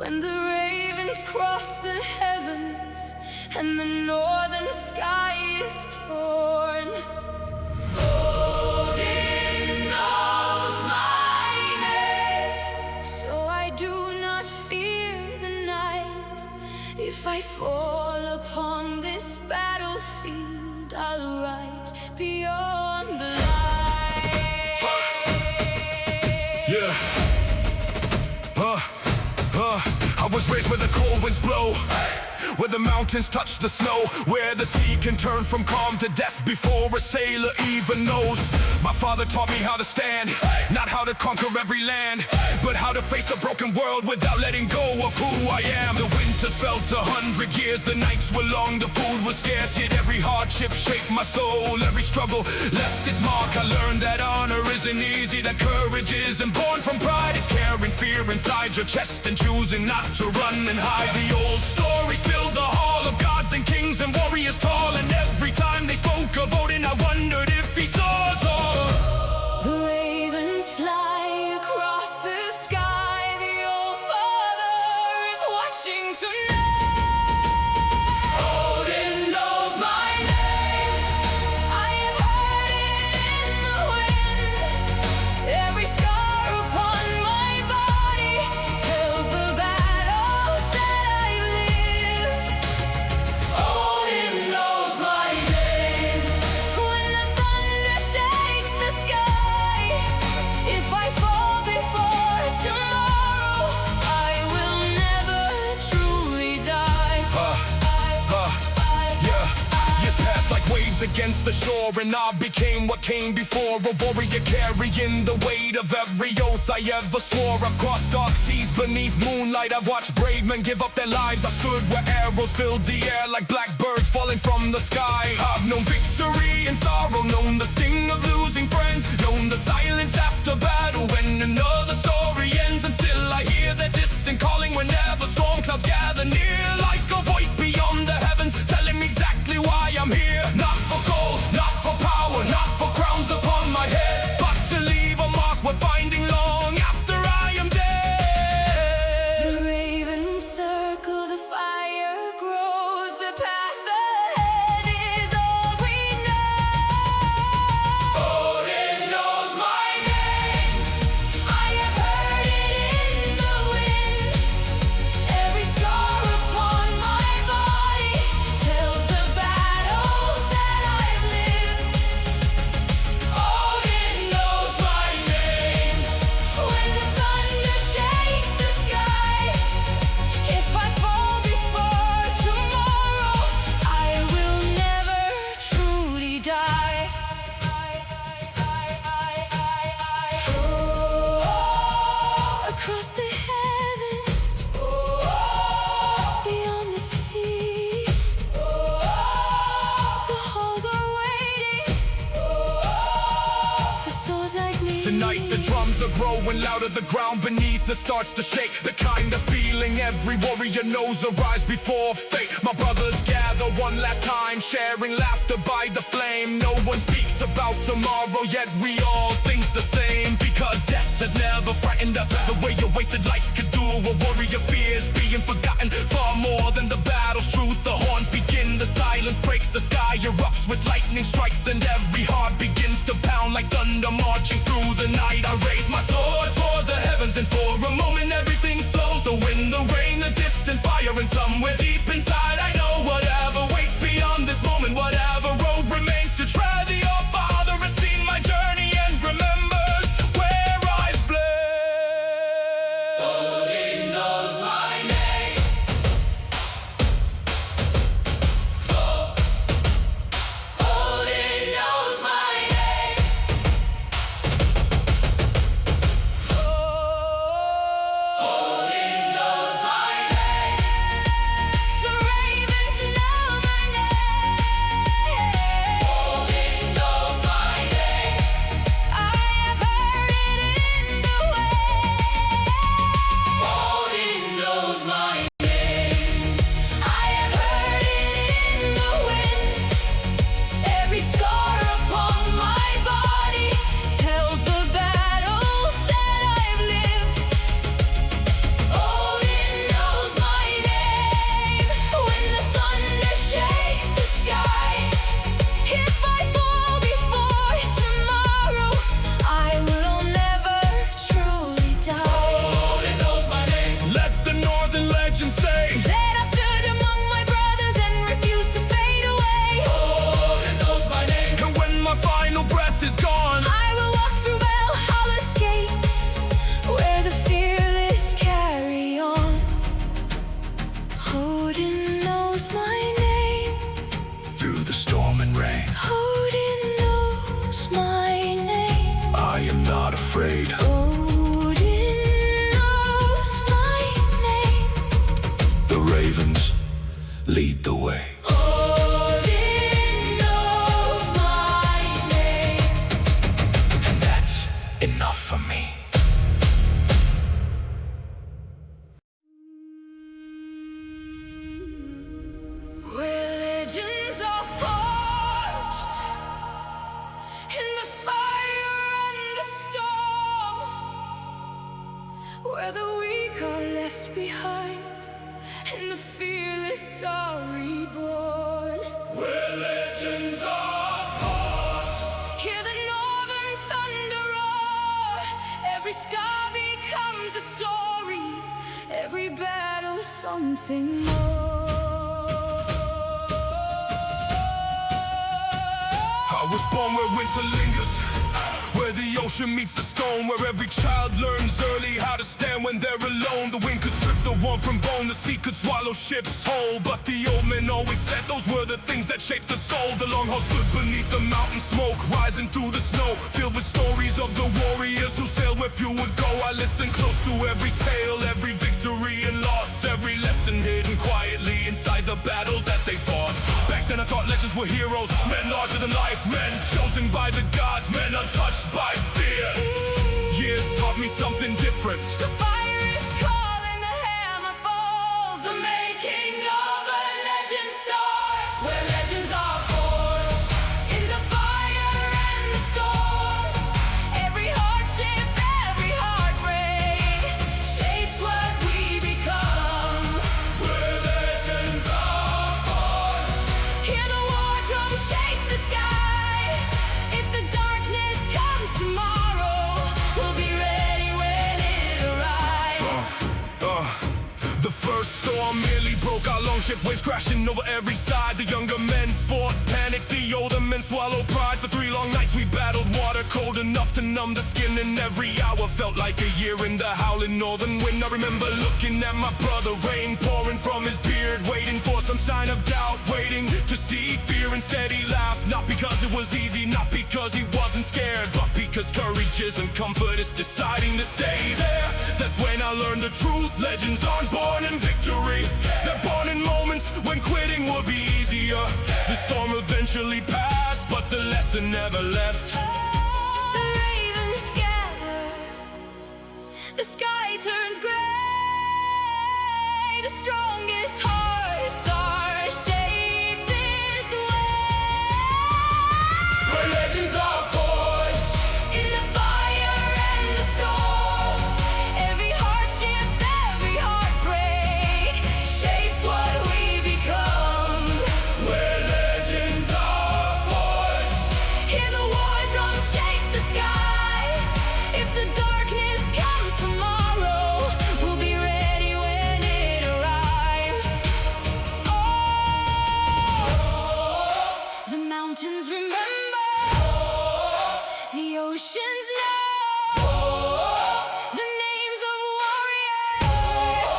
when the ravens cross the heavens and the northern sky is torn. Odin knows my name, so I do not fear the night. If I fall upon this battlefield, I'll rise beyond the light. Yeah. I was raised where the cold winds blow, where the mountains touch the snow, where the sea can turn from calm to death before a sailor even knows. My father taught me how to stand, not how to conquer every land, but how to face a broken world without letting go of who I am. The winters felt 100 years, the nights were long, the food was scarce, yet every hardship shaped my soul. Every struggle left its mark. I learned that honor isn't easy, that courage isn't born from pride. It's carrying fear inside your chest and choosing not to run and hide. The old stories filled the hall of gods and kings and warriors tall, and every time they spoke of Odin, I wondered if he saw us all. The ravens fly across the sky, the old father is watching tonight. Odin knows my name, I have heard it in the wind. Every scar upon my body tells the battles that I've lived. Odin knows my name, when the thunder shakes the sky. If I fall before tomorrow, I will never truly die. Yeah. Years passed like waves against the shore, and I became what came before, a warrior carrying the weight of every oath I ever swore. I've crossed dark seas beneath moonlight, I've watched brave men give up their lives. I stood where arrows filled the air like blackbirds falling from the sky. I've known victory and sorrow, known the sting of losing friends, known the silence after battle when another story ends. And still I hear that distant calling whenever storm clouds gather near, like a voice beyond the heavens telling me exactly why I'm here. Not for gold, not for power, not for crowns upon my head, but to leave a mark worth finding long after I am dead. The ravens circle, the fire grows, the path ahead is all we know. Odin knows my name, I have heard it in the wind. Every scar upon my body tells the battles that I've lived. Odin knows my name. When the thunder shakes the sky, if I fall before tomorrow, I will never truly die. Across the heavens, beyond the sea, the halls are waiting for souls like me. Tonight the drums are growing louder, the ground beneath us starts to shake. The kind of feeling every warrior knows arise before fate. My brothers gather one last time, sharing laughter by the flame. No one speaks about tomorrow, yet we all think the same, because death has never frightened us the way a wasted life could do. A warrior fears being forgotten far more than the battle's truth. The horns begin, the silence breaks, the sky erupts with lightning strikes, and every heart begins to pound like thunder marching through the night. I raise my sword toward the heavens, and for a moment everything slows. The wind, the rain, the distant fire, and somewhere deep inside I know whatever waits beyond this moment, whatever road remains to tread, the All-Father has seen my journey and remembers where I've bled. Odin knows my name. Odin knows my name. Odin knows my name. where the weak are left behind and the fearless are reborn. Where legends are forged. Hear the northern thunder roar. Every scar becomes a story, every battle something more. I was born where winter lingers, where the ocean meets the stone, where every child learns early how to stand when they're alone. The wind could strip the one from bone, the sea could swallow ships whole, but the old men always said those were the things that shaped the soul. The long haul stood beneath the mountain smoke, rising through the snow, filled with stories of the warriors who sailed where few would go. I listened close to every tale, every victory and loss, every lesson hidden quietly inside the battles that they fought. Back then I thought legends were heroes, men larger than life, men chosen by the gods, men untouched by fear. Years taught me something different. The fire is calling, the hammer falls, the making of a legend starts. Where legends are forged in the fire and the storm. Every hardship, every heartbreak shapes what we become. Where legends are forged. Hear the war drum shake the sky. If the darkness comes tomorrow, we'll be ready when it arrives. The first storm merely broke our longship, waves crashing over every side. The younger men fought, panicked, the older men swallowed pride. For 3 long nights we battled water cold enough to numb the skin, and every hour felt like a year in the howling northern wind. I remember looking at my brother, rain pouring from his beard, waiting for some sign of doubt, waiting to see fear. Instead he laughed, not because it was easy, not because he wasn't scared, but because courage isn't comfort, it's deciding to stay there. That's when I learned the truth. Legends aren't born in victory, they're born in moments when quitting would be easier. The storm eventually passed, but the lesson never left. The ravens gather, the sky turns gray. The strongest hearts are shaped this way. Where legends are forged. In the fire and the storm, every hardship, every heartbreak shapes what we become. Where legends are forged. Hear the war drums shake the sky. If the darkness comes tomorrow, we'll be ready when it arrives. Oh, the mountains remember, the oceans know the names of warriors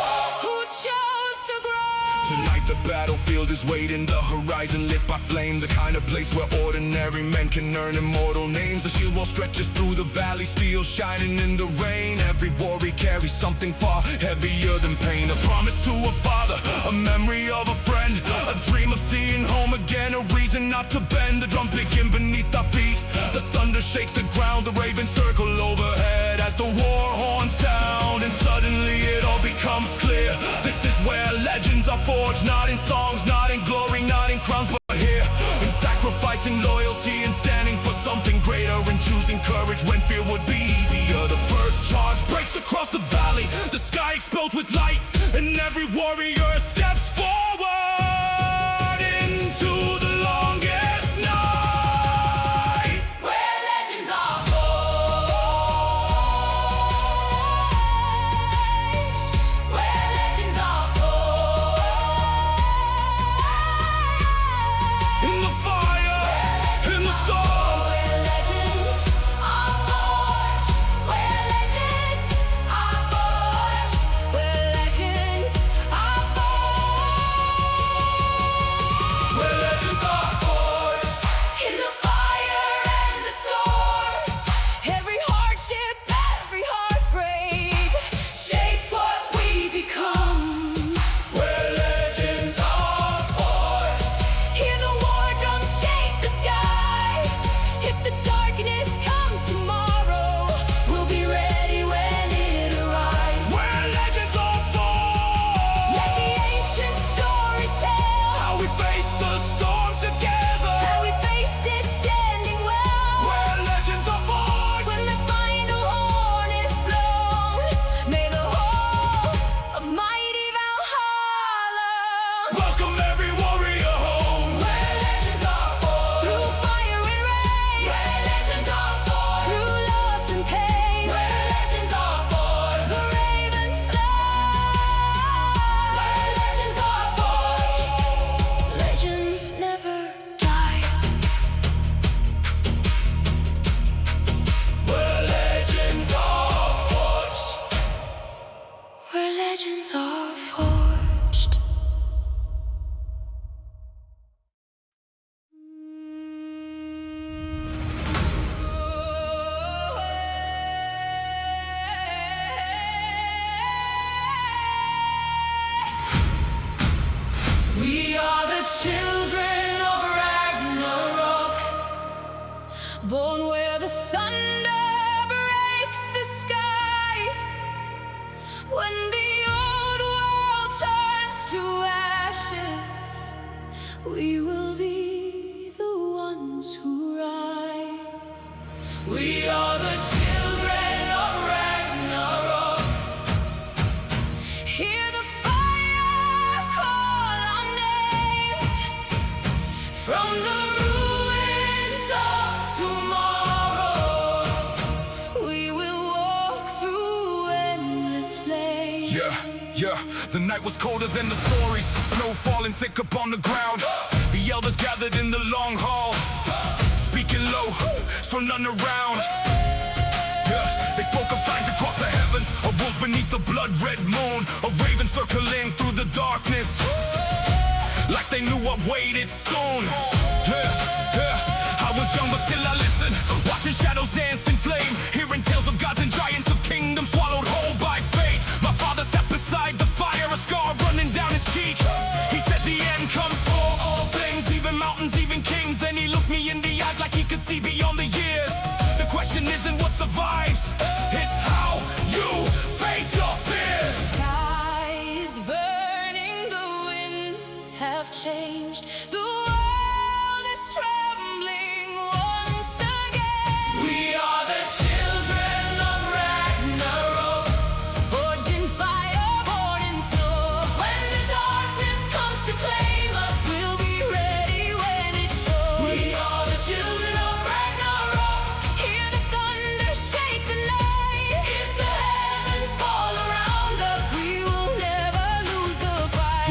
who chose to grow. Tonight the battlefield is waiting, the horizon lit by flame, the kind of place where ordinary men can earn immortal names. The shield wall stretches through the valley, steel shining in the rain. Every warrior carries something far heavier than pain. A promise to a father, a memory of a friend, a dream of seeing home again, a reason not to bend. The drums begin beneath our feet, the thunder shakes the ground, the ravens circle overhead as the war horns sound, and suddenly it all becomes clear. This is where legends are forged, not in songs, not in glory, not in crowns, but here in sacrificing loyalty and standing for something greater, and choosing courage when fear would be easier. The first charge breaks across the valley, the sky explodes with light, and every warrior steps forward into the longest night. Where legends are forged, where legends are forged. In the fire, in the storm. Where legends are forged, where legends are forged, where legends are forged. Yeah, the night was colder than the stories. Snow falling thick upon the ground. The elders gathered in the long hall, speaking low, so none around. Yeah, they spoke of signs across the heavens, of wolves beneath the blood-red moon, of ravens circling through the darkness, like they knew what waited soon. I was young but still I listened, watching shadows dance in flame, hearing tales of gods and giants, of kingdoms swallowed whole by fate. My father sat beside the fire, a scar running down his cheek. He said the end comes for all things, even mountains, even kings. Then he looked me in the eyes like he could see beyond the years. The question isn't what survives, it's how you face your fears. Skies burning, the winds have changed. The world is trembling once again. We are the children of Ragnarok, Forged in fire, born in snow. When the darkness comes to claim us, we'll be ready when it shows. We are the children of Ragnarok. Hear the thunder shake the night. If the heavens fall around us, we will never lose the fight.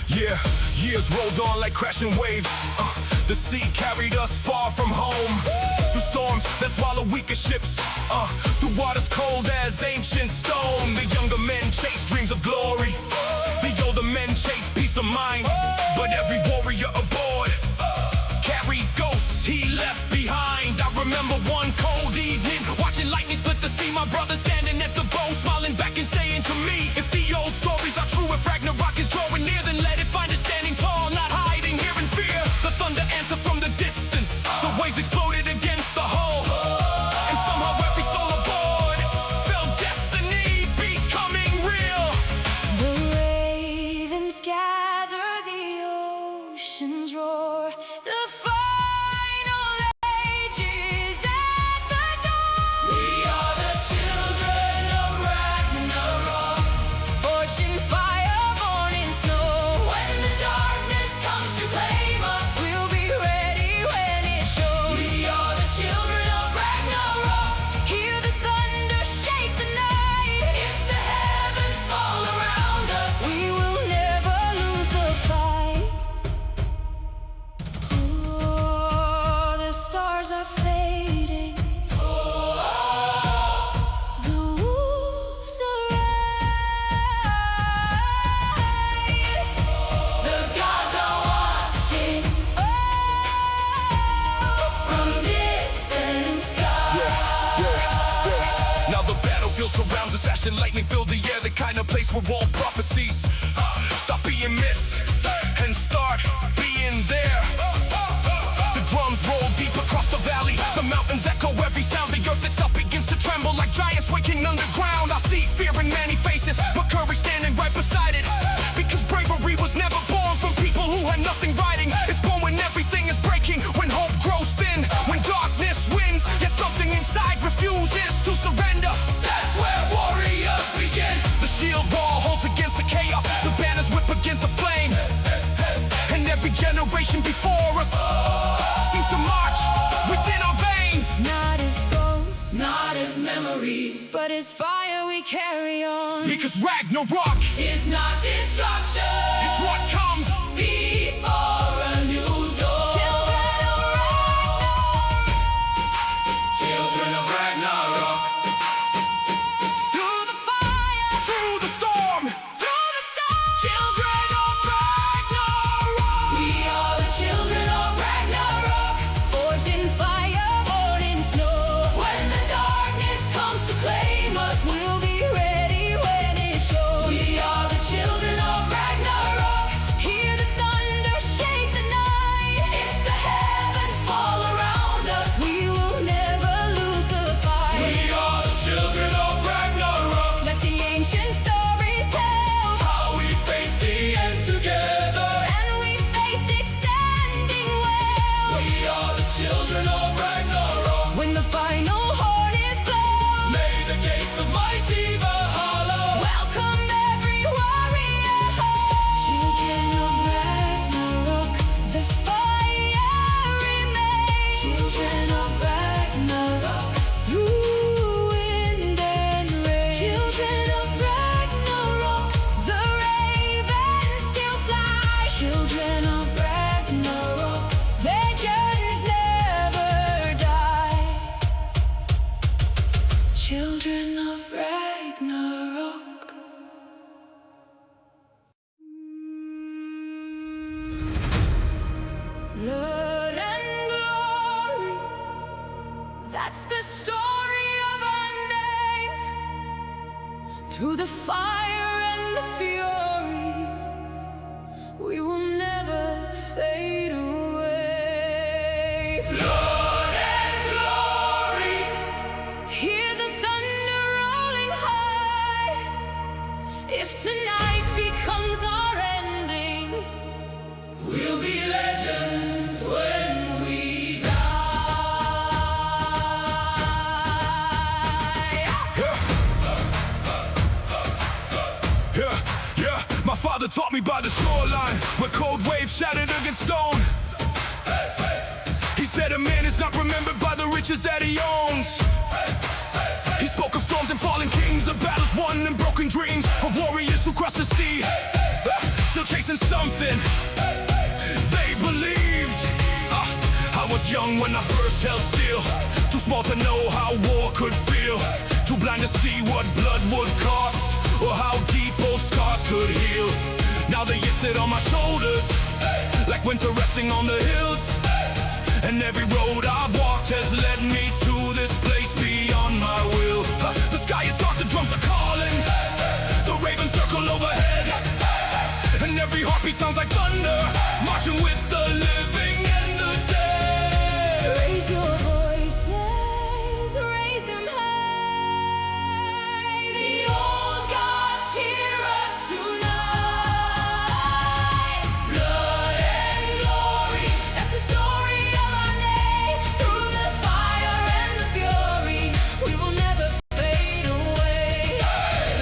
yeah. Years rolled on like crashing waves. The sea carried us far from home, through storms that swallow weaker ships, through waters cold as ancient stone. The younger men chase dreams of glory, the older men chase peace of mind. But every warrior aboard carried ghosts he left behind. I remember one cold evening, watching lightning split the sea. My brother standing at the bow, smiling back and saying to me, if the old stories are true, if Ragnarok is drawing near, then let it find us standing tall, not hiding here in fear. The thunder answered from the distance, the waves exploded against the hull, and somehow every soul aboard felt destiny becoming real. The ravens gather, the oceans roar. The final age is at the door. We are the children of Ragnarok, forged in fire, born in snow. When the darkness comes to claim us, we'll be ready when it shows. We are the children of Ragnarok. Hear the thunder shake the night. If the heavens fall around us, we will never lose the fight. Oh, the stars are fading. The wolves arise. The gods are watching. Oh, from distant skies. Now the battlefield surrounds us, ash and lightning fill the air, the kind of place where all prophecies stop being myths and start being there. The drums roll deep across the valley, the mountains echo every sound, the earth itself begins to tremble like giants waking underground. I see fear in many faces, but courage standing right beside it, because bravery was never born from people who had nothing riding. It's born when everything is breaking, when hope grows thin, when darkness wins, yet something inside refuses to surrender. That's where warriors begin. The shield wall holds against the chaos, the banners whip against the flame, and every generation before us seems to march within our veins. Not as ghosts, not as memories, but as fire we carry on. Because Ragnarok It's not destruction, is what comes. before a new dawn. Children of Ragnarok, Children of Ragnarok, through the fire, through the storm, through the stars. children of Ragnarok. We are the children of Ragnarok, forged in fire, born in snow. When the darkness comes to claim us, we'll be ready when it shows. We are the children of Ragnarok. Hear children of Ragnarok. Blood and glory, that's the story of our name. Through the fire and the fury, we will never fade away. Blood and glory, hear the thunder rolling high. If tonight becomes our ending, we'll be legends when we die. Yeah, my father taught me by the shoreline, where cold waves shattered against stone. He said a man is not remembered by the riches that he owns. He spoke of storms and fallen kings, of battles won and broken dreams, of warriors who crossed the sea, still chasing something they believed. I was young when I first held still, too small to know how war could feel, too blind to see what blood would cost, or how deep old scars could heal. Now the years sit on my shoulders, like winter resting on the hills, and every road I've walked has led me to this place beyond my will. The sky is dark, the drums are calling, the ravens circle overhead, and every heartbeat sounds like thunder, marching with the living and the dead. Raise your voices, raise them high. The old gods hear us tonight. Blood and glory, that's the story of our name. Through the fire and the fury, we will never fade away.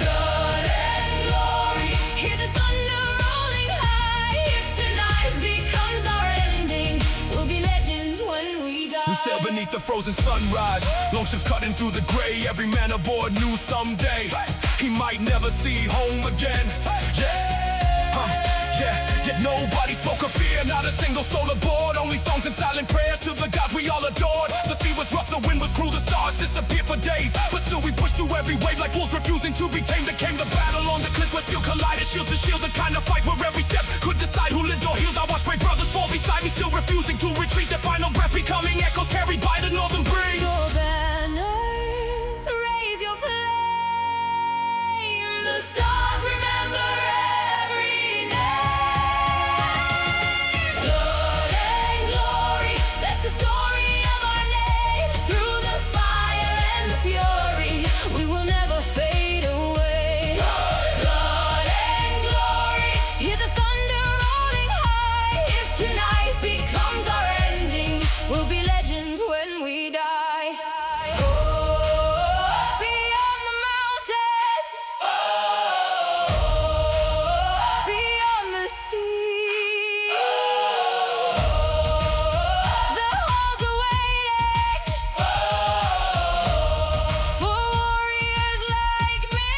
Blood and glory, hear the thunder rolling high. If tonight becomes our ending, we'll be legends when we die. We sail beneath the frozen sunrise, longships cutting through the gray. Every man aboard knew someday he might never see home again. Yet nobody spoke of fear, not a single soul aboard. Only songs and silent prayers to the gods we all adored. The sea was rough, the wind was cruel, the stars disappeared for days, but still we pushed through every wave like wolves refusing to be tamed. There came the battle on the cliffs where steel collided, shield to shield, the kind of fight where every step could decide who lived or healed. I watched my brothers fall beside me, still refusing to retreat, their final breath becoming echoes carried by the northern breeze. Your banners, raise your flame. The stars remember every name. Blood and glory, that's the story of our name. Through the fire and the fury, we will never fade away. Blood and glory, hear the thunder rolling high. If tonight becomes our ending, we'll be legends when we die. Beyond the mountains, beyond the sea, the halls are waiting for warriors like me.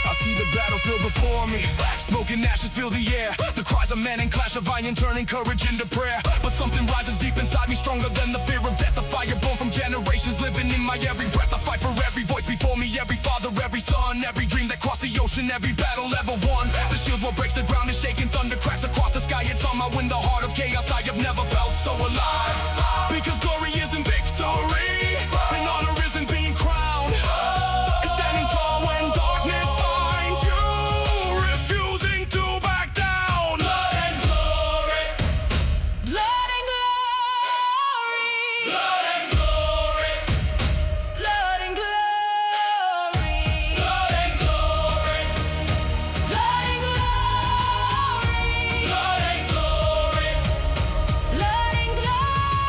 I see the battlefield before me, smoke and ashes fill the air. The cries of men and clash of iron turning courage into prayer. But something rises deep inside me, stronger than the fear of death. The fire born from generations, living in my every breath. I fight for every voice before me, every father, every son, every dream that crossed the ocean, every battle ever won. The shield what breaks the ground is shaking, thunder cracks across the sky. It's on my wind, the heart of chaos. I have never felt so alive, because glory isn't victory, and honor isn't being crowned. It's standing tall when darkness finds you, refusing to back down. Blood and glory, Blood and glory, blood and glory, blood and glory, blood and glory, blood and glory, blood and glory, blood and glory.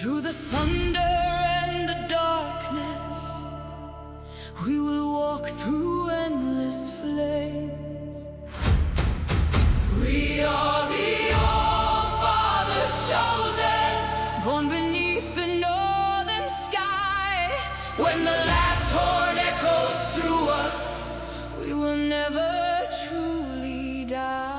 Through the thunder and the darkness, we will walk through endless flames. We are the All-Father chosen, born beneath the northern sky. When the last horn echoes through us, we will never truly die.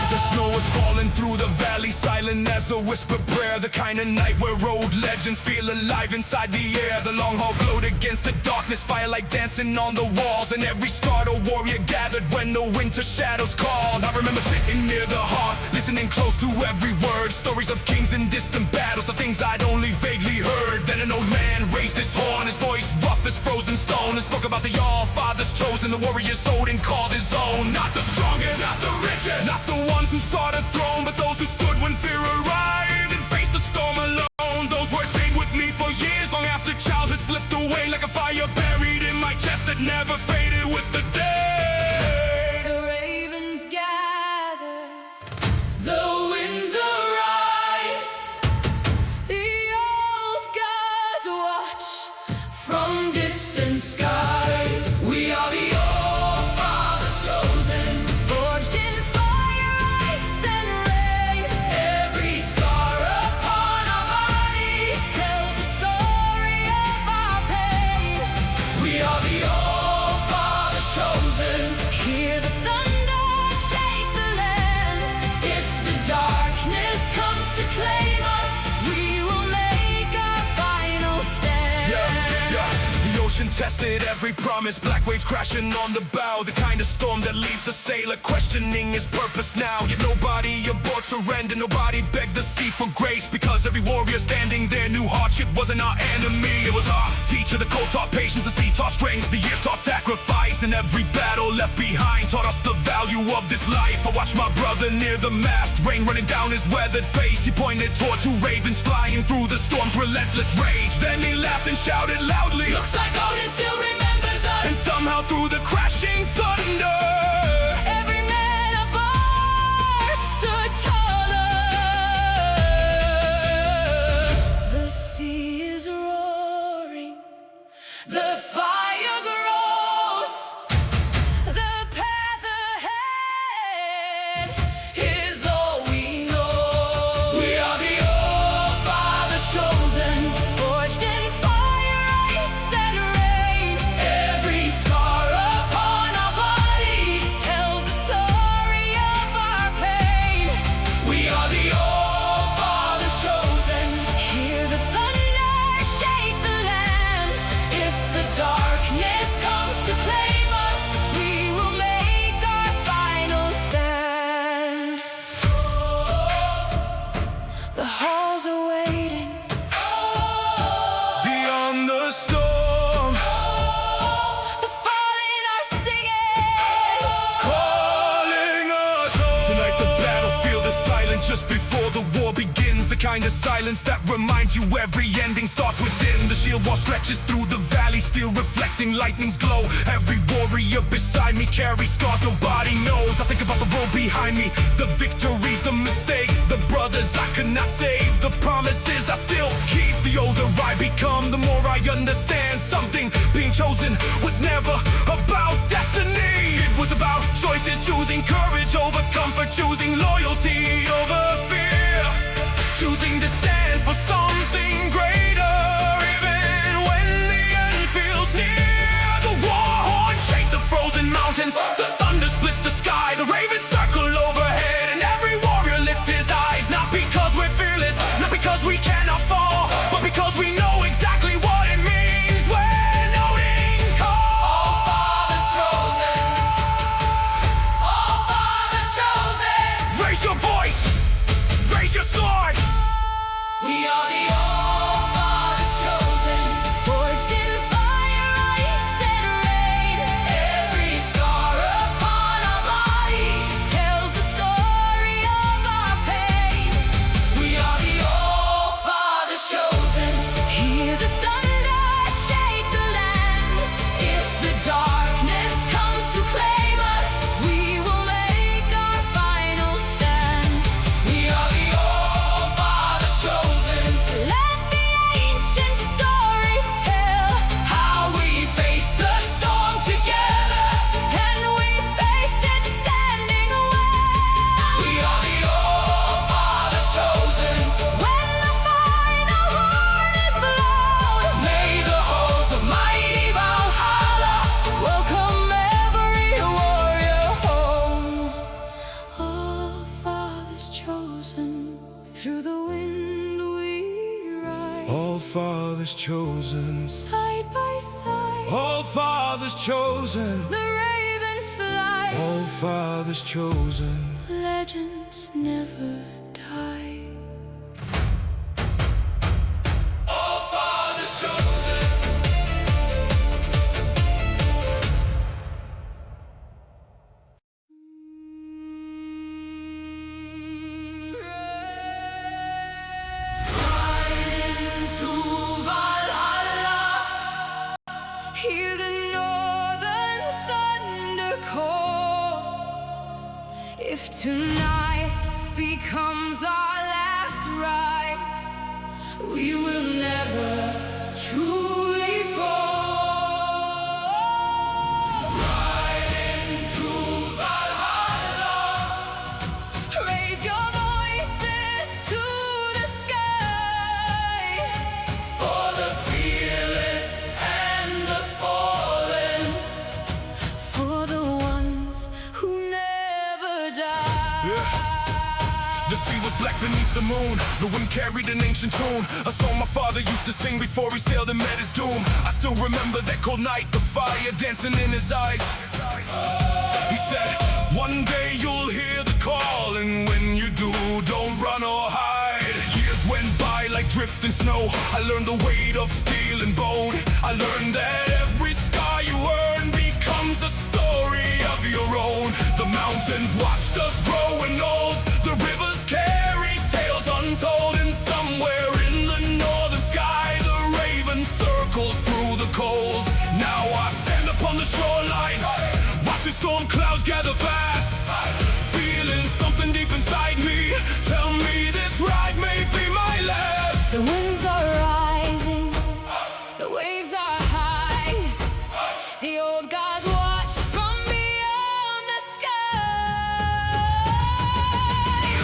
The snow is falling through the valley, silent as a whispered prayer. The kind of night where old legends feel alive inside the air. The long hall glowed against the darkness, firelight dancing on the walls, and every scarred old warrior gathered when the winter shadows called. I remember sitting near the hearth, listening close to every word. Stories of kings and distant battles, of things I'd only vaguely heard. Then an old man raised his horn, his voice rough as frozen stone, and spoke about the All-Father's chosen, the warrior's Odin called his own. Not the strongest, not the richest, not the ones who saw the throne, but those who stood when fear arrived and faced the storm alone. Those words stayed with me for years, long after childhood slipped away, like a fire buried in my chest that never faded with the day. The ravens gather, the winds arise, the old gods watch from distant skies. We are the All-Father chosen, forged in fire, ice and rain. Every scar upon our bodies tells the story of our pain. We are the All-Father chosen. Hear the thunder shake the land. If the darkness comes to claim us, we will make our final stand. The ocean tested every promise, black waves crashing on the bow. The kind of storm that leaves a sailor questioning his purpose now. Yet nobody aboard surrendered, nobody begged the sea for grace, because every warrior standing there knew hardship wasn't our enemy. It was our teacher, the cold taught patience, the sea taught strength, the years taught sacrifice, and every battle left behind taught us the value of this life. I watched my brother near the mast, rain running down his weathered face. He pointed toward two ravens flying through the storm's relentless rage. Then he laughed and shouted loudly, Looks like Odin still remembers us. and somehow through the crashing thunder, Every man aboard stood taller. The sea is roaring, the fire grows, the path ahead is all we know. We are the All-Father chosen, forged in fire, ice and rain. Every scar upon our bodies tells the story of our pain. We are the All-Father chosen. Hear the thunder shake the land. If the darkness comes to claim us, we will make our final stand. The halls are waiting, beyond the storm, the fallen are singing. calling us home. Tonight the battlefield is silent just before the war begins. The kind of silence that reminds you every ending starts within. The shield wall stretches through the valley, still reflecting lightning's glow. Every warrior beside me carries scars nobody knows. I think about the road behind me, the victories, the mistakes, the brothers I could not save, the promises I still keep. The older I become, the more I understand something. Being chosen was never about destiny. It was about choices, choosing courage over comfort, choosing loyalty over fear, choosing to stand for something greater, even when the end feels near. The war horns shake the frozen mountains, the thunder splits the sky, the ravens circle overhead, and every warrior lifts his eyes, not because we're fearless, not because we cannot fall, but because we know exactly what it means when Odin calls. All-Father's chosen, All-Father's chosen. Raise your voice, raise your sword. We are the All-Father's chosen, forged in fire, ice and rain. Every scar upon our bodies tells the story of our pain. We are the All-Father's Through the wind we ride, All fathers chosen, side by side. all fathers chosen, The ravens fly, all fathers chosen. legends never die. All fathers chosen. Ride into Valhalla, hear the northern thunder call. If tonight becomes our last ride, we will never truly fall. Ride into Valhalla, raise your voices to the sky, for the fearless and the fallen, for the ones who never die. The sea was black beneath the moon. The wind carried an ancient tune, a song my father used to sing before he sailed and met his doom. I still remember that cold night, the fire dancing in his eyes. He said, one day you'll hear the call, and when you do, don't run or hide. Years went by like drifting snow. I learned the weight of steel and bone. I learned that every scar you earn becomes a story of your own. The mountains watched us growing old. The rivers carry tales untold. And somewhere in the northern sky, the ravens circled through the cold. Now I stand upon the shoreline, watching storm clouds gather fast, feeling something deep inside me. Tell me this ride may be my last. The winds are rising, the waves are high. The old gods watch from beyond the sky.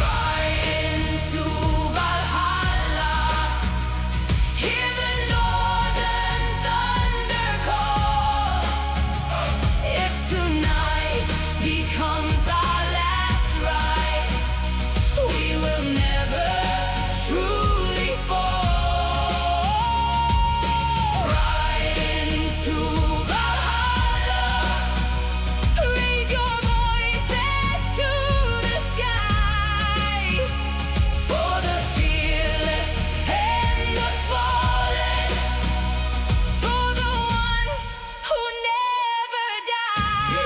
Ride into Valhalla, hear the northern thunder call. If tonight becomes our last ride, we will never truly fall. Ride into Valhalla, raise your voices to the sky, for the fearless and the fallen, for the ones who never die.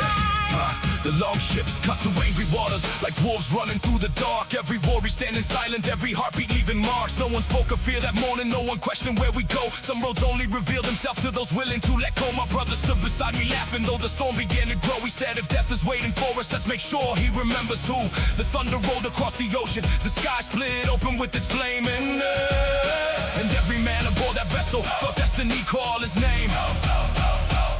The longships cut through angry waters like wolves running through the dark. Every warrior standing silent, every heartbeat leaving marks. No one spoke of fear that morning, no one questioned where we go. Some roads only reveal themselves to those willing to let go. My brother stood beside me laughing, though the storm began to grow. He said, if death is waiting for us, let's make sure he remembers who. The thunder rolled across the ocean, the sky split open with its flame, and every man aboard that vessel felt destiny call his name.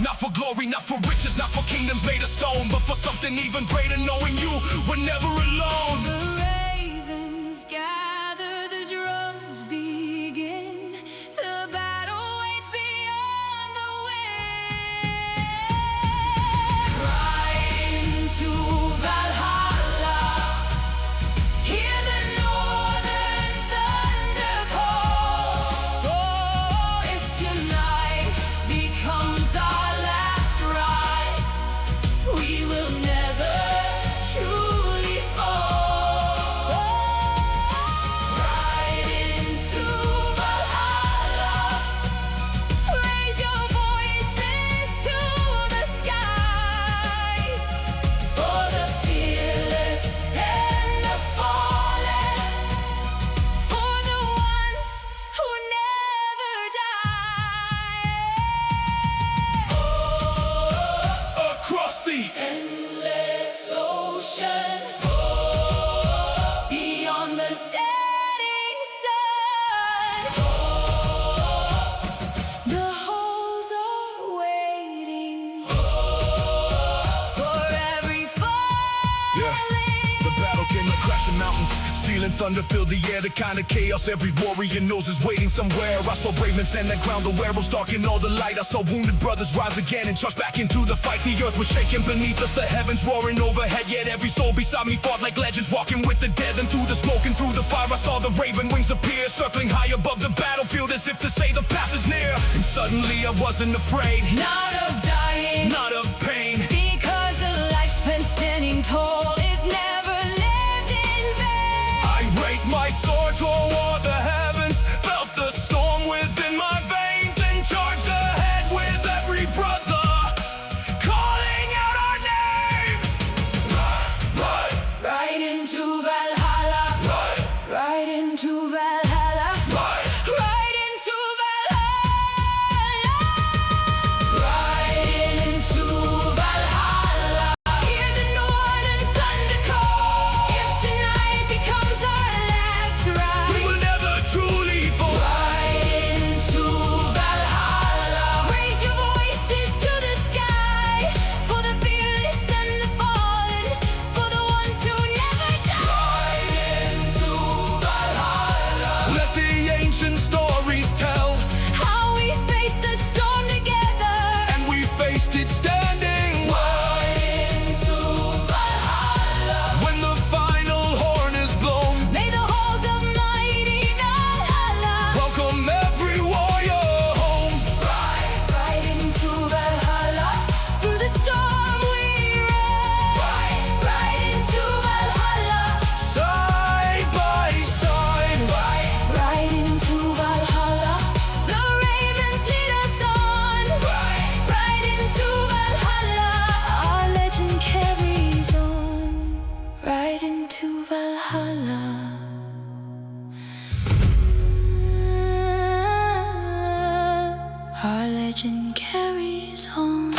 Not for glory, not for riches, not for kingdoms made of stone, but for something even greater, knowing you were never alone. The ravens gather, the drums begin. The battle waits beyond the wind. Ride into Valhalla, hear the northern thunder call. Oh, if tonight becomes our last ride, we will never truly fall. Ride into Valhalla, raise your voices to the sky, for the fearless and the fallen, for the ones who never die. Across the Endless ocean, beyond the setting sun, the holes are waiting for every falling. The battle came to crashing mountains. Steel and thunder filled the air, the kind of chaos every warrior knows is waiting somewhere. I saw brave men stand that ground, the arrows darken all the light. I saw wounded brothers rise again and charge back into the fight. The earth was shaking beneath us, the heavens roaring overhead. Yet every soul beside me fought like legends, walking with the dead. And through the smoke and through the fire, I saw the raven wings appear, circling high above the battlefield as if to say the path is near. And suddenly I wasn't afraid, Not of dying, not of pain, because a life spent standing tall is never lived in vain. I raised my sword toward the heavens, felt the storm within my veins, and charged ahead with every brother, calling out our names. Right into Valhalla, right into Valhalla, right into Valhalla, right into Valhalla. Hear the northern thunder call. If tonight becomes our last We ride, will never truly fall. right into Valhalla. Raise your voices to the sky for the fearless and the fallen, for the ones who never die. Into Valhalla. Let the ancient stories tell, How we faced the storm together. and we faced it standing. Right into Valhalla. When the final horn is blown, May the halls of mighty Valhalla. welcome every warrior home. Right into Valhalla. Through the storm we ride. Right into Valhalla. Side by side, Right into Valhalla. The ravens lead us on. Right into Valhalla. Our legend carries on. Right into Valhalla. Our legend carries on.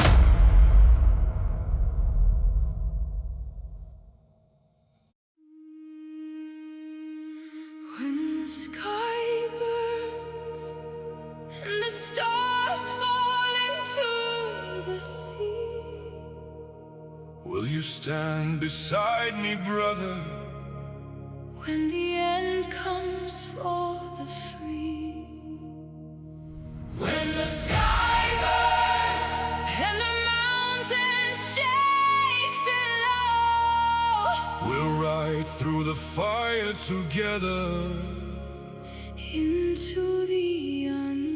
When the sky burns and the stars fall into the sea, will you stand beside me, brother? when the end comes for the free, when the sky burns and the mountains shake below, We'll ride through the fire together. into the unknown.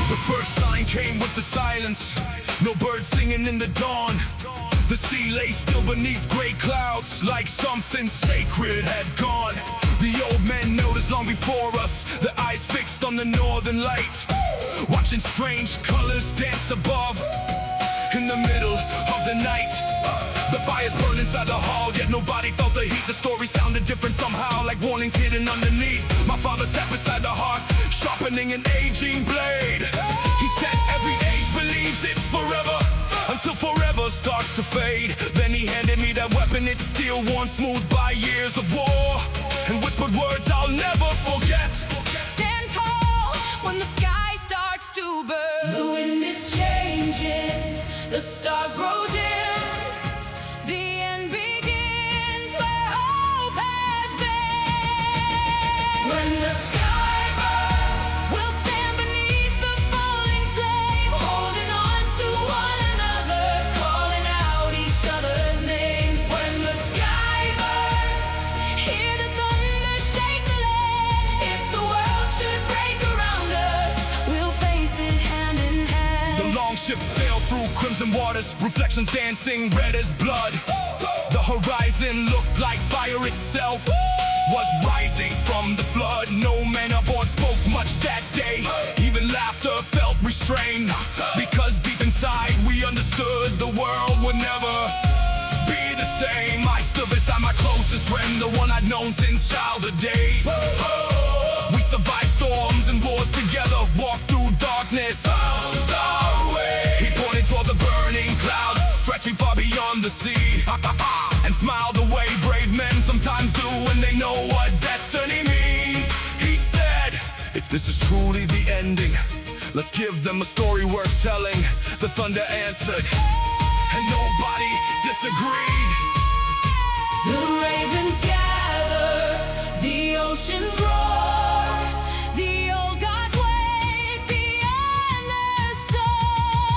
The first sign came with the silence. No birds singing in the dawn. The sea lay still beneath gray clouds, like something sacred had gone. The old men noticed long before us, their eyes fixed on the northern light, watching strange colors dance above. In the middle of the night, the fires burned inside the hall, yet nobody felt the heat. The story sounded different somehow, like warnings hidden underneath. My father sat beside the hearth, sharpening an aging blade. He said every age believes it's forever, until forever starts to fade. Then he handed me that weapon, it's steel worn smooth by years of war, and whispered words I'll never forget. Stand tall when the sky starts to burn. The wind is changing, the stars grow dim. The end begins where hope has been. When the sky burns, we'll stand beneath the falling flame, holding on to one another, calling out each other's names. When the sky burns, hear the thunder shake the land. If the world should break around us, we'll face it hand in hand. The longships sail through crimson waters, reflections dancing red as blood. The horizon looked like fire itself was rising from the flood. No man aboard spoke much that day, even laughter felt restrained, because deep inside we understood the world would never be the same. I stood beside my closest friend, the one I'd known since childhood days. We survived storms and wars together, walked through darkness, found our way. He pointed toward the burning clouds, stretching far beyond the sea, and smiled the way brave men sometimes do when they know what destiny means. He said, if this is truly the ending, let's give them a story worth telling. The thunder answered, and nobody disagreed. The ravens gather, the oceans roar, the old gods wait beyond the storm.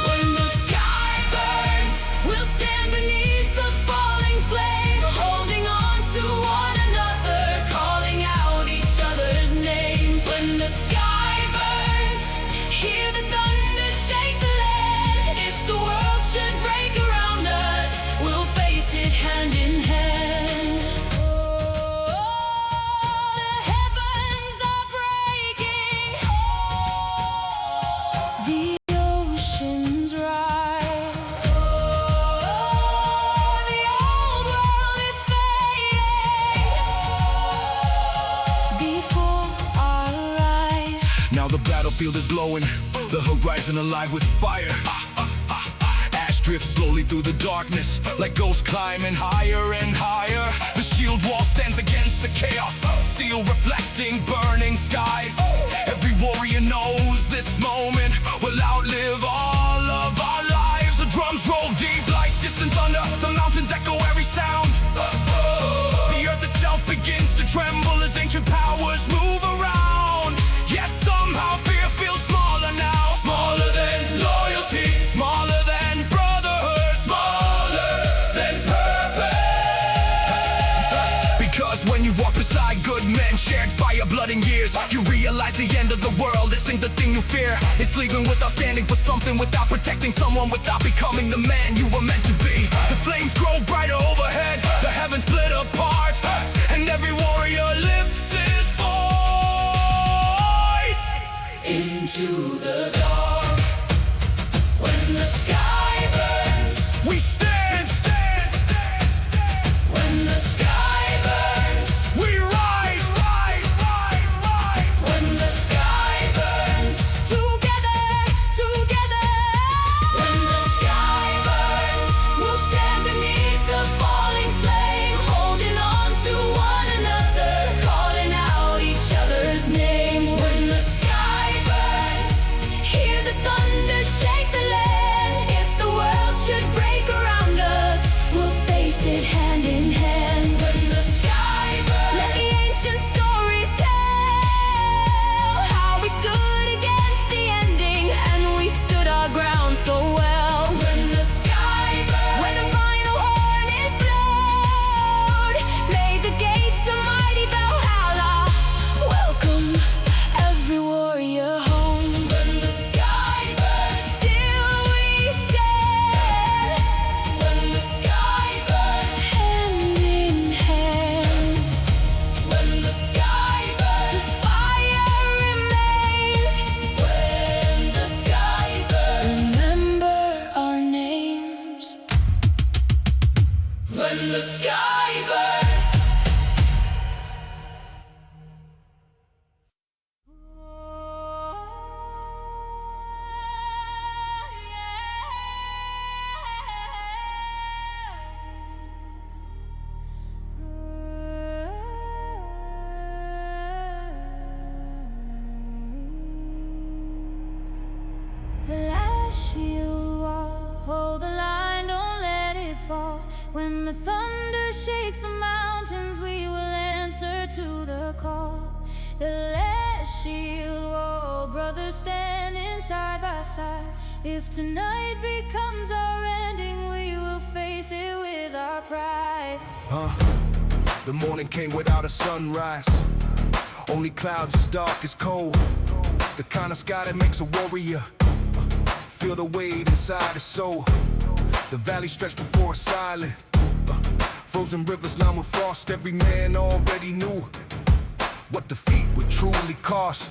When the sky burns, we'll stand beneath the falling flame, holding on to one another, calling out each other's names. When the sky burns, hear the thunder shake the land. If the world should break around us, we'll face it hand in hand. Oh, the heavens are breaking. The oceans rise. Oh, the old world is fading before our eyes. Now the battlefield is glowing, the horizon alive with fire. Ash drifts slowly through the darkness, like ghosts climbing higher and higher. The shield wall stands against the chaos, steel reflecting burning skies. Every warrior knows this moment will outlive all of our lives. The drums roll deep like distant thunder, the mountains echo every sound. The earth itself begins to tremble as ancient powers move around. Yet somehow fear feels smaller now. Smaller than loyalty, smaller than brotherhood, smaller than purpose. Because when you walk beside good men, shared fire, blood and years, you realize the end of the world isn't the thing you fear. It's leaving without standing for something, without protecting someone, without becoming the man you were meant to be. The flames grow brighter overhead, the heavens split apart, and every warrior lifts his voice Into the dark, when the sky burns, we stand. when the sky burns, We rise. when the sky burns, together, together. When the sky burns, we'll stand beneath the falling flame, holding on to one another, calling out each other's names. When the sky burns, hear the thunder shake the land. If the world should break around us, we'll face it hand in hand. When the sky burns, let the ancient stories tell how we stood against the ending and we stood our ground so well. When the sky burns, when the final horn is blown, may the gates of mighty Valhalla welcome every warrior home. When the sky burns, still we stand. When the sky burns, hand in hand. When the sky burns, the fire remains. When the sky burns, remember our names. When the sky burns. The last shield wall, hold the line, don't let it fall. When the thunder shakes the mountains, we will answer to the call. The last shield wall, brothers standing side by side. If tonight becomes our ending, we will face it with our pride. The morning came without a sunrise, only clouds as dark as cold. The kind of sky that makes a warrior feel the weight inside his soul. The valley stretched before us silent, frozen rivers lined with frost. Every man already knew what defeat would truly cost.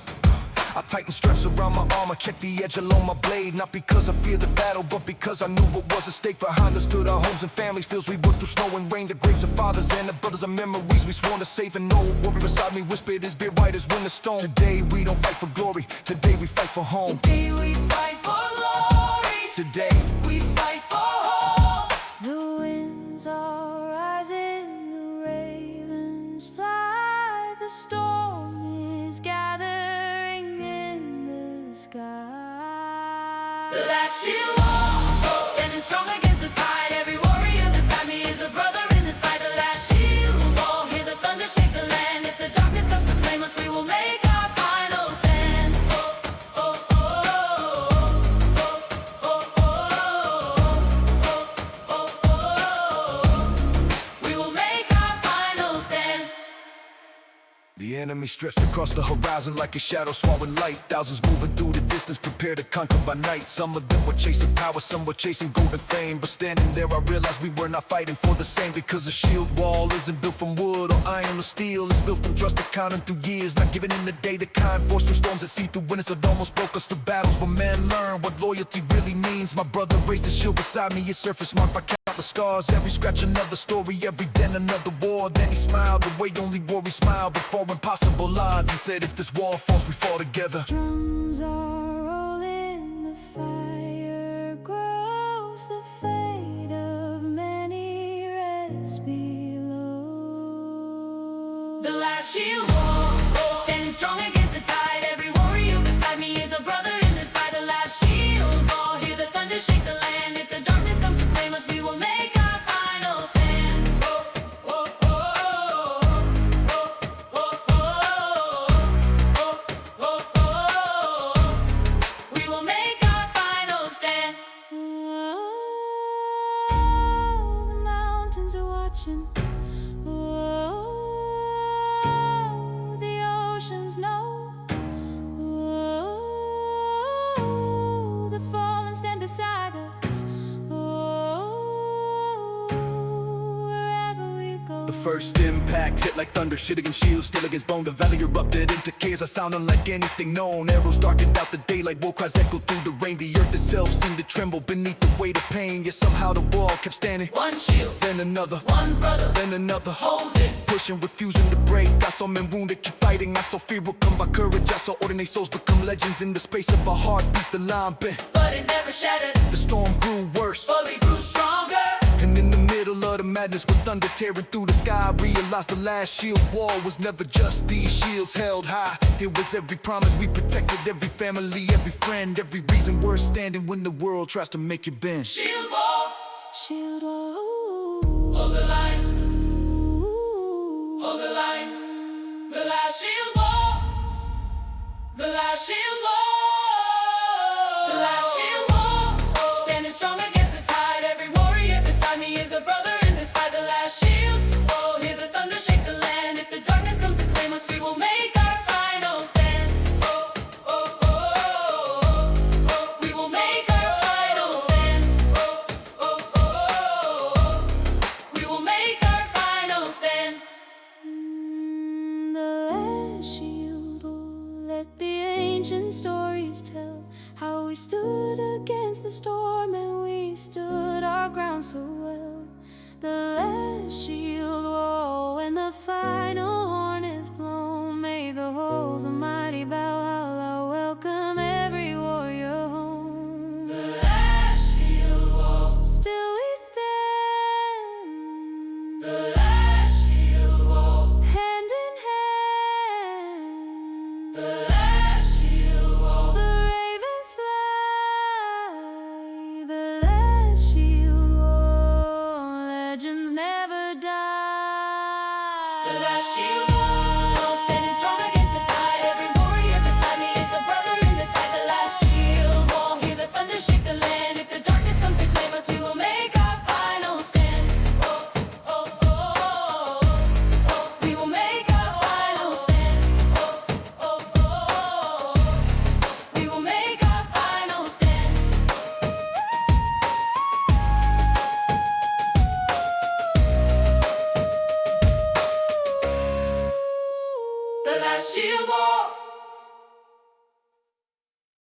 I tighten straps around my armor, check the edge along my blade. Not because I fear the battle, but because I knew what was at stake. Behind us stood our homes and families, fields we worked through snow and rain. The graves of fathers and the brothers of memories we sworn to save. And no warrior beside me whispered his beard white as winter stone. Today we don't fight for glory, today we fight for home. Today we fight for glory. Today We fight for home. The winds are rising, the ravens fly, the storm is gathering in the sky. The last shield wall, standing strong. stretched across the horizon like a shadow swallowing light. Thousands moving through the distance, prepared to conquer by night. Some of them were chasing power, some were chasing golden fame. But standing there I realized we were not fighting for the same. Because a shield wall isn't built from wood or iron or steel. It's built from trust accounting through years, not giving in the day. The kind forced through storms that see through winters that almost broke us through battles. Where men learn what loyalty really means. My brother raised the shield beside me, his surface marked by countless scars. Every scratch another story, every dent another war. Then he smiled the way only warriors smile before impossible odds, and said if this wall falls we fall together. Drums are rolling, the fire grows, the fate of many rests below. The last shield wall, standing strong against the tide. Every warrior beside me is a brother in this fight. The last shield wall, hear the thunder shake the land. If the darkness comes to claim us, we will make our final stand. We will make our final stand. Oh, the mountains are watching. Oh, the oceans know. Oh, the fallen stand beside us. Oh, wherever we go. The first impact hit like thunder, shit against shield, still against bone. The valley erupted into chaos, a sound unlike anything known. Arrows darkened out the daylight, war cries echoed through the rain. The earth itself seemed to tremble beneath the weight of pain. Yet somehow the wall kept standing. One shield, Then another, one brother, then another. hold it. Pushing, refusing to break. I saw men wounded, keep fighting. I saw fear will come by courage. I saw ordinary souls become legends. In the space of a heartbeat, the line bent. But it never shattered, The storm grew worse. but we grew stronger. And in the middle of the madness, with thunder tearing through the sky, I realized the last shield wall was never just these shields held high. It was every promise we protected, every family, every friend, every reason we're standing when the world tries to make you bend. Shield wall, shield wall, hold the line, hold the line. The last shield wall, the last shield wall, the last shield wall, standing strong against the tide. Every warrior beside me is a brother in this fight. The last shield wall, hear the thunder shake the land. If the darkness comes to claim us, we will make our final stand. Oh, oh, oh, oh, oh. We will make our final stand. Oh, oh, oh, oh. We will make our final stand. The last shield wall, let the ancient stories tell how we stood against the storm and we stood our ground so well. The last shield wall, when the final horn is blown, may the halls of mighty Valhalla welcome every warrior home. The last shield wall, still we stand. The last shield wall, hand in hand. The last shield wall, the ravens fly. The last shield wall, legends never die. The last shield wall, standing strong against the tide. Every warrior beside me is a brother in this fight. The last shield wall, hear the thunder shake the land. If the darkness comes to claim us, we will make our final stand. Oh, oh, oh, oh, oh. We will make our final stand. Oh, oh, oh, oh. We will make our final stand. The last shield wall.